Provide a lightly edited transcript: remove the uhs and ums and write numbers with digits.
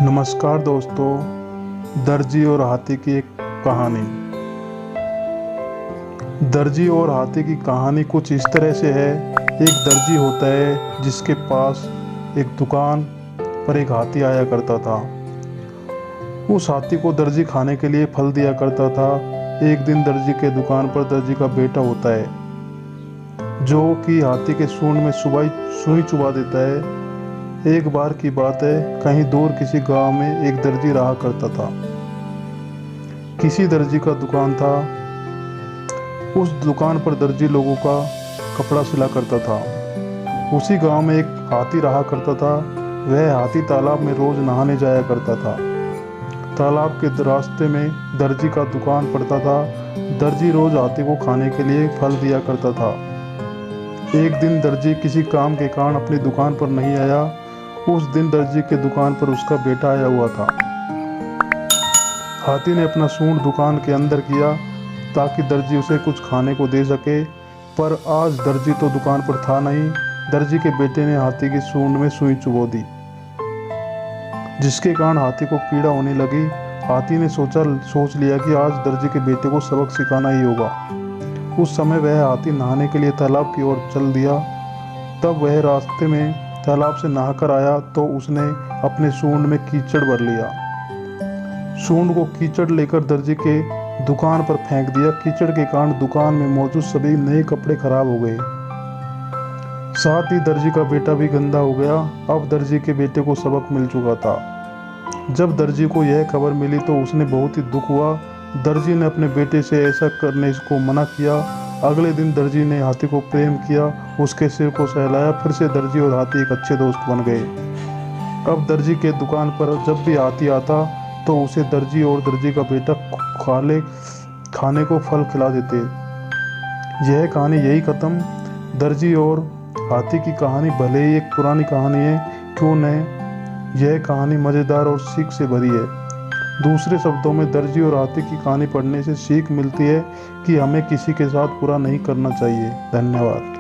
नमस्कार दोस्तों, दर्जी और हाथी की एक कहानी। दर्जी और हाथी की कहानी कुछ इस तरह से है। एक दर्जी होता है जिसके पास एक दुकान पर एक हाथी आया करता था। उस हाथी को दर्जी खाने के लिए फल दिया करता था। एक दिन दर्जी के दुकान पर दर्जी का बेटा होता है जो कि हाथी के सूंड में सुई चुबा देता है। एक बार की बात है, कहीं दूर किसी गांव में एक दर्जी रहा करता था। किसी दर्जी का दुकान था। उस दुकान पर दर्जी लोगों का कपड़ा सिला करता था। उसी गांव में एक हाथी रहा करता था। वह हाथी तालाब में रोज नहाने जाया करता था। तालाब के रास्ते में दर्जी का दुकान पड़ता था। दर्जी रोज हाथी को खाने के लिए फल दिया करता था। एक दिन दर्जी किसी काम के कारण अपनी दुकान पर नहीं आया। उस दिन दर्जी के दुकान पर उसका बेटा आया हुआ था। हाथी ने अपना सूंड दुकान के अंदर किया ताकि दर्जी उसे कुछ खाने को दे सके, पर आज दर्जी तो दुकान पर था नहीं। दर्जी के बेटे ने हाथी की सूंड में सुई चुबो दी, जिसके कारण हाथी को पीड़ा होने लगी। हाथी ने सोच लिया कि आज दर्जी के बेटे को सबक सिखाना ही होगा। उस समय वह हाथी नहाने के लिए तालाब की ओर चल दिया। तब वह रास्ते में तालाब से नहाकर आया तो उसने अपने सूंड में कीचड़ भर लिया। सूंड को कीचड़ लेकर दर्जी के दुकान पर फेंक दिया। कीचड़ के कारण दुकान में मौजूद सभी नए कपड़े खराब हो गए। साथ ही दर्जी का बेटा भी गंदा हो गया। अब दर्जी के बेटे को सबक मिल चुका था। जब दर्जी को यह खबर मिली तो उसने बहुत ही दुख हुआ। दर्जी ने अपने बेटे से ऐसा करने को मना किया। अगले दिन दर्जी ने हाथी को प्रेम किया, उसके सिर को सहलाया। फिर से दर्जी और हाथी एक अच्छे दोस्त बन गए। अब दर्जी के दुकान पर जब भी हाथी आता तो उसे दर्जी और दर्जी का बेटा खाने को फल खिला देते। यह कहानी यही खत्म। दर्जी और हाथी की कहानी भले ही एक पुरानी कहानी है, क्यों नहीं, यह कहानी मज़ेदार और सीख से भरी है। दूसरे शब्दों में दर्जी और हाथी की कहानी पढ़ने से सीख मिलती है कि हमें किसी के साथ बुरा नहीं करना चाहिए। धन्यवाद।